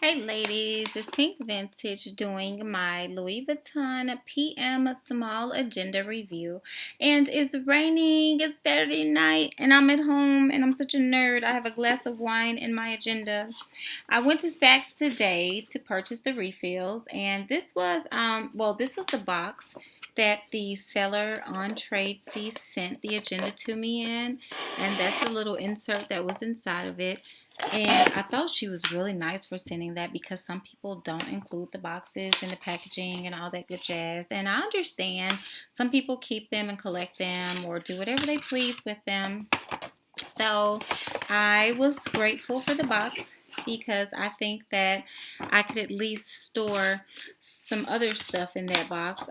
Hey ladies, it's Pink Vintage doing my Louis Vuitton PM Small Agenda review. And it's raining, it's Saturday night, and I'm at home and I'm such a nerd. I have a glass of wine in my agenda. I went to Saks today to purchase the refills, and this was the box that the seller on Trade C sent the agenda to me in, and that's the little insert that was inside of it. And I thought she was really nice for sending that because some people don't include the boxes and the packaging and all that good jazz. And I understand some people keep them and collect them or do whatever they please with them. So I was grateful for the box because I think that I could at least store some other stuff in that box.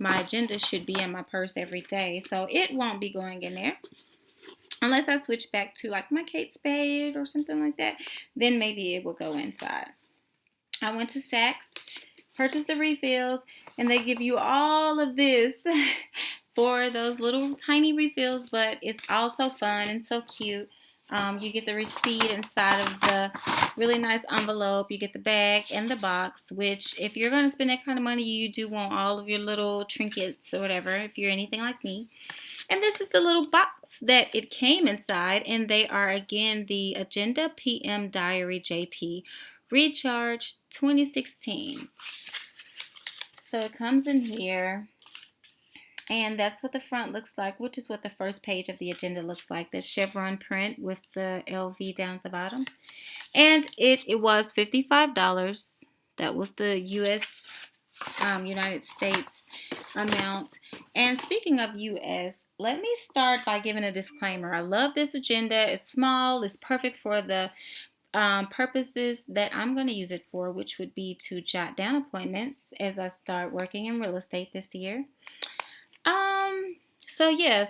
My agenda should be in my purse every day, so it won't be going in there. Unless I switch back to like my Kate Spade or something like that, then maybe it will go inside. I went to Saks, purchased the refills, and they give you all of this for those little tiny refills, but it's also fun and so cute. You get the receipt inside of the really nice envelope. You get the bag and the box, which if you're going to spend that kind of money, you do want all of your little trinkets or whatever, if you're anything like me. And this is the little box that it came inside, and they are again the Agenda PM Diary JP Recharge 2016. So it comes in here, and that's what the front looks like, which is what the first page of the agenda looks like. The chevron print with the LV down at the bottom. And it was $55. That was the United States amount. And speaking of US, let me start by giving a disclaimer. I love this agenda. It's small. It's perfect for the purposes that I'm going to use it for, which would be to jot down appointments as I start working in real estate this year.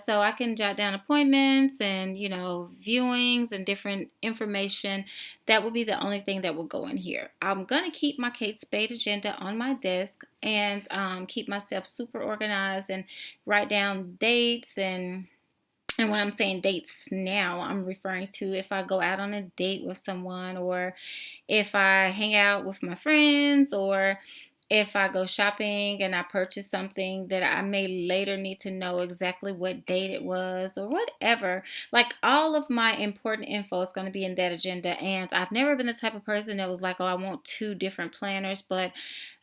So I can jot down appointments and, viewings and different information. That will be the only thing that will go in here. I'm going to keep my Kate Spade agenda on my desk and keep myself super organized and write down dates and when I'm saying dates now, I'm referring to if I go out on a date with someone or if I hang out with my friends or if I go shopping and I purchase something that I may later need to know exactly what date it was or whatever. Like all of my important info is going to be in that agenda. And I've never been the type of person that was like, oh, I want two different planners. But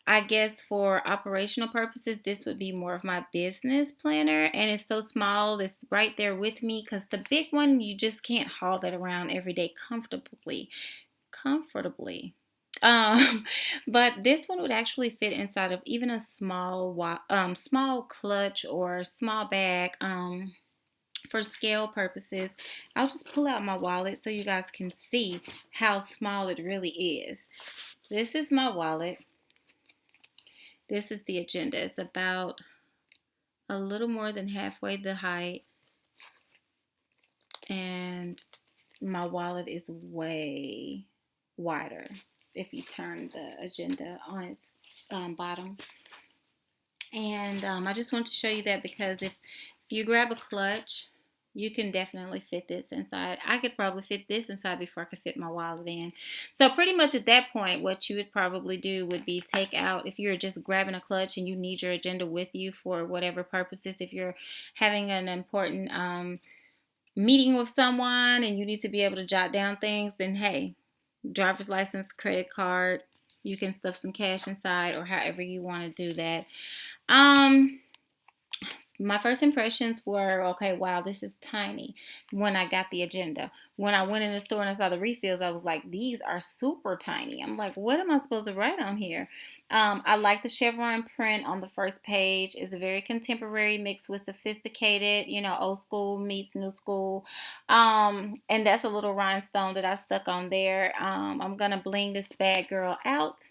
I guess for operational purposes, this would be more of my business planner. And it's so small, it's right there with me because the big one, you just can't haul that around every day comfortably. Comfortably. Um, but this one would actually fit inside of even a small clutch or small bag. For scale purposes, I'll just pull out my wallet so you guys can see how small it really is. This is my wallet. This is the agenda. It's about a little more than halfway the height, and my wallet is way wider if you turn the agenda on its bottom. And I just want to show you that because if you grab a clutch, you can definitely fit this inside. I could probably fit this inside before I could fit my wallet in. So pretty much at that point, what you would probably do would be take out, if you're just grabbing a clutch and you need your agenda with you for whatever purposes, if you're having an important meeting with someone and you need to be able to jot down things, then hey, driver's license, credit card, you can stuff some cash inside or however you want to do that. My first impressions were, okay, wow, this is tiny when I got the agenda. When I went in the store and I saw the refills, I was like, these are super tiny. I'm like, what am I supposed to write on here? I like the chevron print on the first page. It's very contemporary mixed with sophisticated, old school meets new school. And that's a little rhinestone that I stuck on there. I'm going to bling this bad girl out.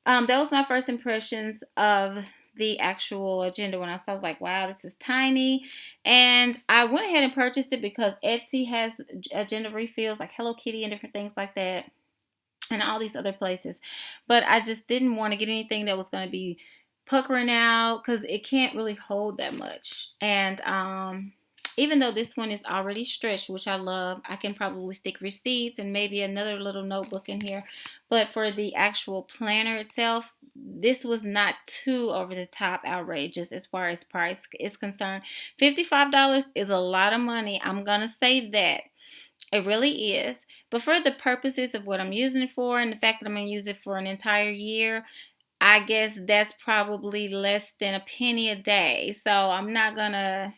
That was my first impressions of the actual agenda. When I saw, I was like, wow, this is tiny. And I went ahead and purchased it because Etsy has agenda refills like Hello Kitty and different things like that and all these other places. But I just didn't want to get anything that was going to be puckering out because it can't really hold that much. And even though this one is already stretched, which I love, I can probably stick receipts and maybe another little notebook in here. But for the actual planner itself, this was not too over the top outrageous as far as price is concerned. $55 is a lot of money. I'm going to say that. It really is. But for the purposes of what I'm using it for and the fact that I'm going to use it for an entire year, I guess that's probably less than a penny a day. So I'm not gonna,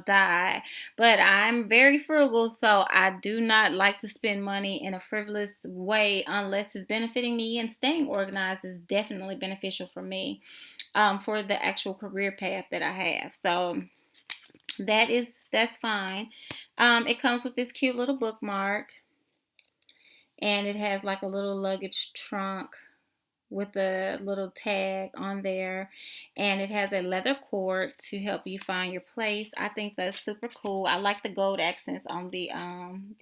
die. But I'm very frugal, so I do not like to spend money in a frivolous way unless it's benefiting me. And staying organized is definitely beneficial for me, for the actual career path that I have. So that's fine. It comes with this cute little bookmark, and it has like a little luggage trunk with a little tag on there, and it has a leather cord to help you find your place. I think that's super cool. I like the gold accents on the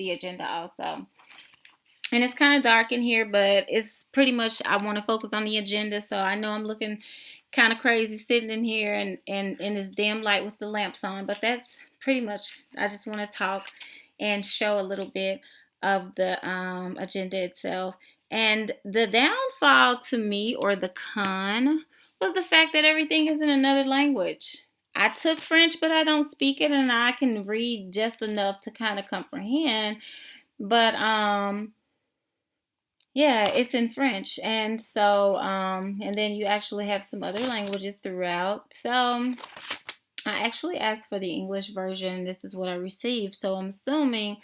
agenda also. And it's kind of dark in here, but it's pretty much, I want to focus on the agenda. So I know I'm looking kind of crazy sitting in here and in this dim light with the lamps on. But that's pretty much, I just want to talk and show a little bit of the agenda itself. And the downfall to me, or the con, was the fact that everything is in another language. I took French, but I don't speak it, and I can read just enough to kind of comprehend. But yeah, it's in French. And so, and then you actually have some other languages throughout. So I actually asked for the English version. This is what I received. So I'm assuming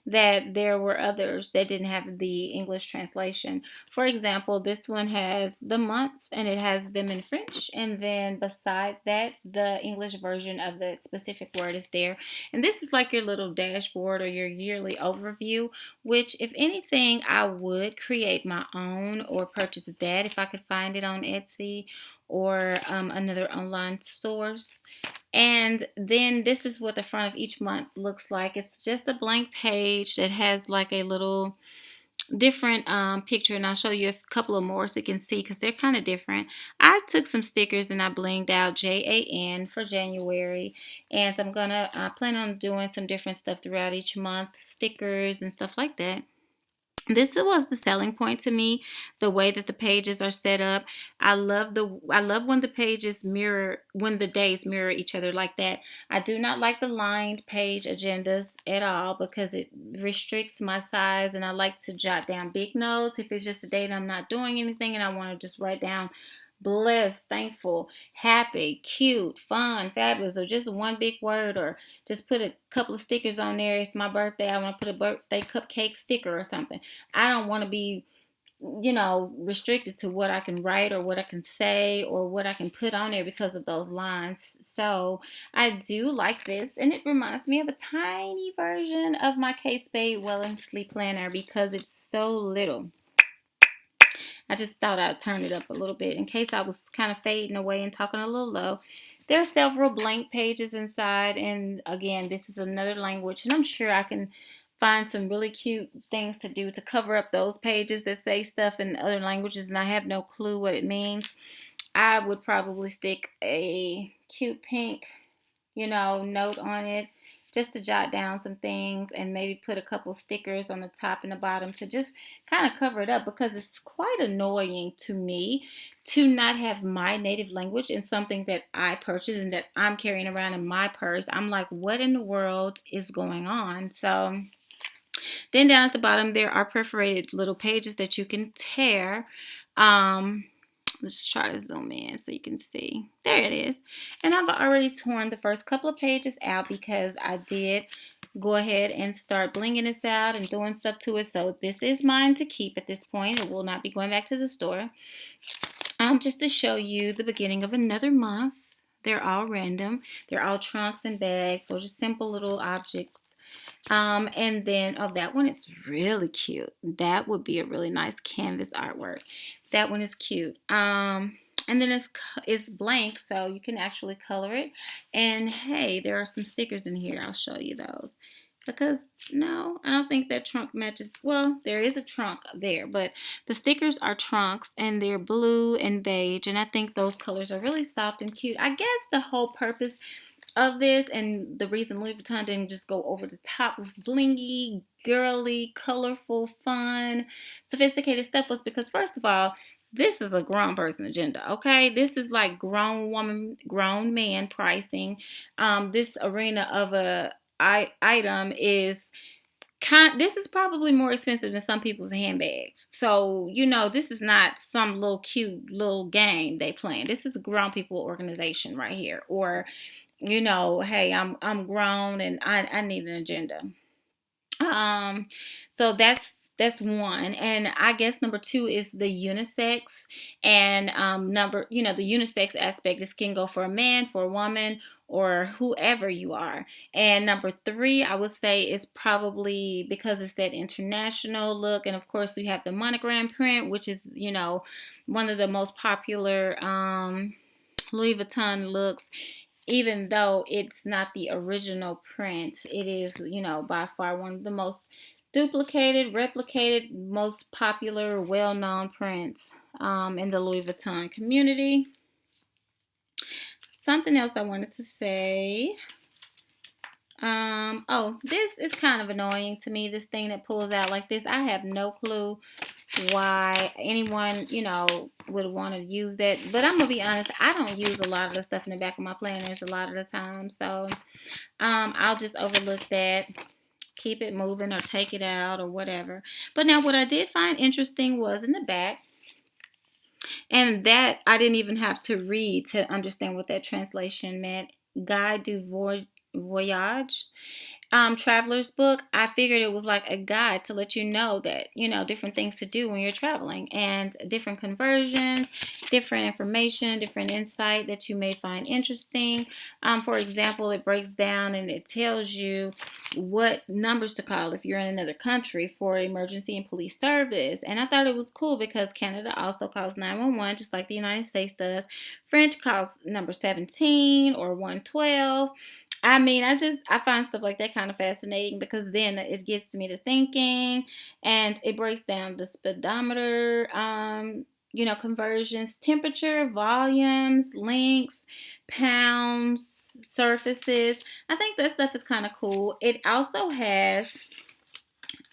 that there were others that didn't have the English translation. For example, this one has the months and it has them in French. And then beside that, the English version of the specific word is there. And this is like your little dashboard or your yearly overview, which, if anything, I would create my own or purchase that if I could find it on Etsy or another online source. And then this is what the front of each month looks like. It's just a blank page that has like a little different picture, and I'll show you a couple of more so you can see because they're kind of different. I took some stickers and I blinged out JAN for January, and I'm gonna plan on doing some different stuff throughout each month, stickers and stuff like that. This was the selling point to me, the way that the pages are set up. I love when the pages mirror, when the days mirror each other like that. I do not like the lined page agendas at all because it restricts my size, and I like to jot down big notes if it's just a date I'm not doing anything and I want to just write down blessed, thankful, happy, cute, fun, fabulous, or just one big word, or just put a couple of stickers on there. It's my birthday. I want to put a birthday cupcake sticker or something. I don't want to be, restricted to what I can write or what I can say or what I can put on there because of those lines. So I do like this, and it reminds me of a tiny version of my Kate Spade Wellesley planner because it's so little. I just thought I'd turn it up a little bit in case I was kind of fading away and talking a little low. There are several blank pages inside, and again, this is another language, and I'm sure I can find some really cute things to do to cover up those pages that say stuff in other languages and I have no clue what it means. I would probably stick a cute pink, note on it just to jot down some things, and maybe put a couple stickers on the top and the bottom to just kind of cover it up, because it's quite annoying to me to not have my native language in something that I purchased and that I'm carrying around in my purse. I'm like, what in the world is going on? So then down at the bottom, there are perforated little pages that you can tear. Let's try to zoom in so you can see. There it is. And I've already torn the first couple of pages out because I did go ahead and start blinging this out and doing stuff to it. So this is mine to keep at this point. It will not be going back to the store. Just to show you the beginning of another month. They're all random. They're all trunks and bags, or just simple little objects. And then, that one is really cute. That would be a really nice canvas artwork. That one is cute. And then it's blank, so you can actually color it. And hey, there are some stickers in here. I'll show you those. Because, no, I don't think that trunk matches. Well, there is a trunk there, but the stickers are trunks, and they're blue and beige. And I think those colors are really soft and cute. I guess the whole purpose of this, and the reason Louis Vuitton didn't just go over the top with blingy, girly, colorful, fun, sophisticated stuff was because, first of all, this is a grown person agenda, okay? This is like grown woman, grown man pricing. This arena of a item is this is probably more expensive than some people's handbags. So, this is not some little cute little game they playing. This is a grown people organization right here. Or, hey, I'm grown and I need an agenda. So that's one. And I guess number two is the unisex. And the unisex aspect. This can go for a man, for a woman, or whoever you are. And number three, I would say, is probably because it's that international look. And of course, we have the monogram print, which is, one of the most popular Louis Vuitton looks. Even though it's not the original print, it is, by far one of the most duplicated, replicated, most popular, well-known prints in the Louis Vuitton community. Something else I wanted to say. This is kind of annoying to me, this thing that pulls out like this. I have no clue why anyone, would want to use that. But I'm going to be honest, I don't use a lot of the stuff in the back of my planners a lot of the time. So I'll just overlook that, keep it moving, or take it out or whatever. But now what I did find interesting was in the back, and that I didn't even have to read to understand what that translation meant. Guide du Voyage. Traveler's book. I figured it was like a guide to let you know that, different things to do when you're traveling, and different conversions, different information, different insight that you may find interesting. For example, it breaks down and it tells you what numbers to call if you're in another country for emergency and police service. And I thought it was cool because Canada also calls 911 just like the United States does. French calls number 17 or 112. I mean, I find stuff like that kind of fascinating because then it gets me to thinking, and it breaks down the speedometer, conversions, temperature, volumes, lengths, pounds, surfaces. I think that stuff is kind of cool. It also has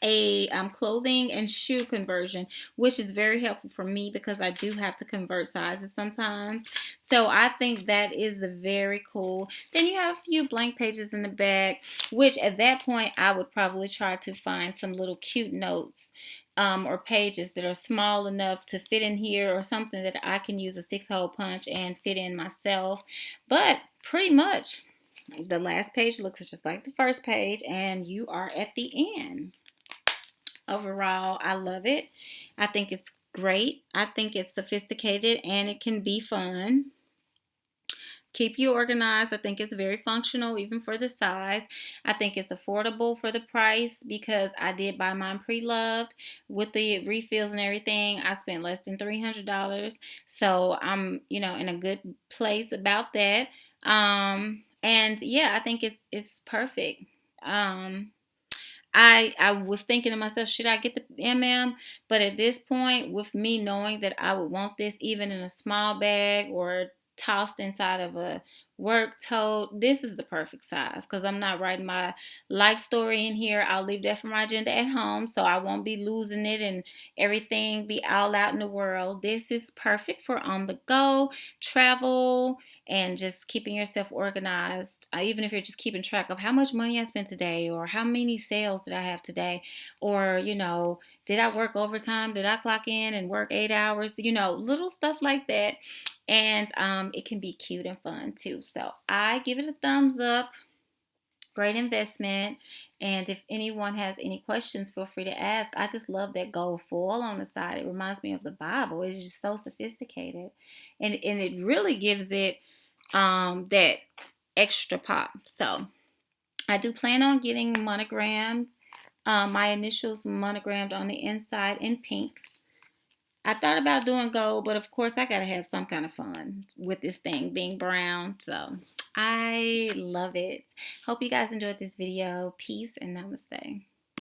a clothing and shoe conversion, which is very helpful for me because I do have to convert sizes sometimes. So I think that is very cool. Then you have a few blank pages in the back, which at that point I would probably try to find some little cute notes or pages that are small enough to fit in here, or something that I can use a 6-hole punch and fit in myself. But pretty much the last page looks just like the first page, and you are at the end. Overall, I love it. I think it's great. I think it's sophisticated and it can be fun. Keep you organized. I think it's very functional even for the size. I think it's affordable for the price because I did buy mine pre-loved with the refills and everything. I spent less than $300. So I'm, in a good place about that. And yeah, I think it's perfect. I was thinking to myself, should I get the MM? But at this point, with me knowing that I would want this even in a small bag or tossed inside of a work tote, this is the perfect size because I'm not writing my life story in here. I'll leave that for my agenda at home, so I won't be losing it and everything be all out in the world. This is perfect for on the go, travel, and just keeping yourself organized. Even if you're just keeping track of how much money I spent today, or how many sales did I have today, or did I work overtime? Did I clock in and work 8 hours? Little stuff like that. And it can be cute and fun too. So I give it a thumbs up. Great investment. And if anyone has any questions, feel free to ask. I just love that gold foil on the side. It reminds me of the Bible. It's just so sophisticated. And it really gives it that extra pop. So I do plan on getting monogrammed. My initials monogrammed on the inside in pink. I thought about doing gold, but of course I gotta have some kind of fun with this thing being brown. So I love it. Hope you guys enjoyed this video. Peace and namaste.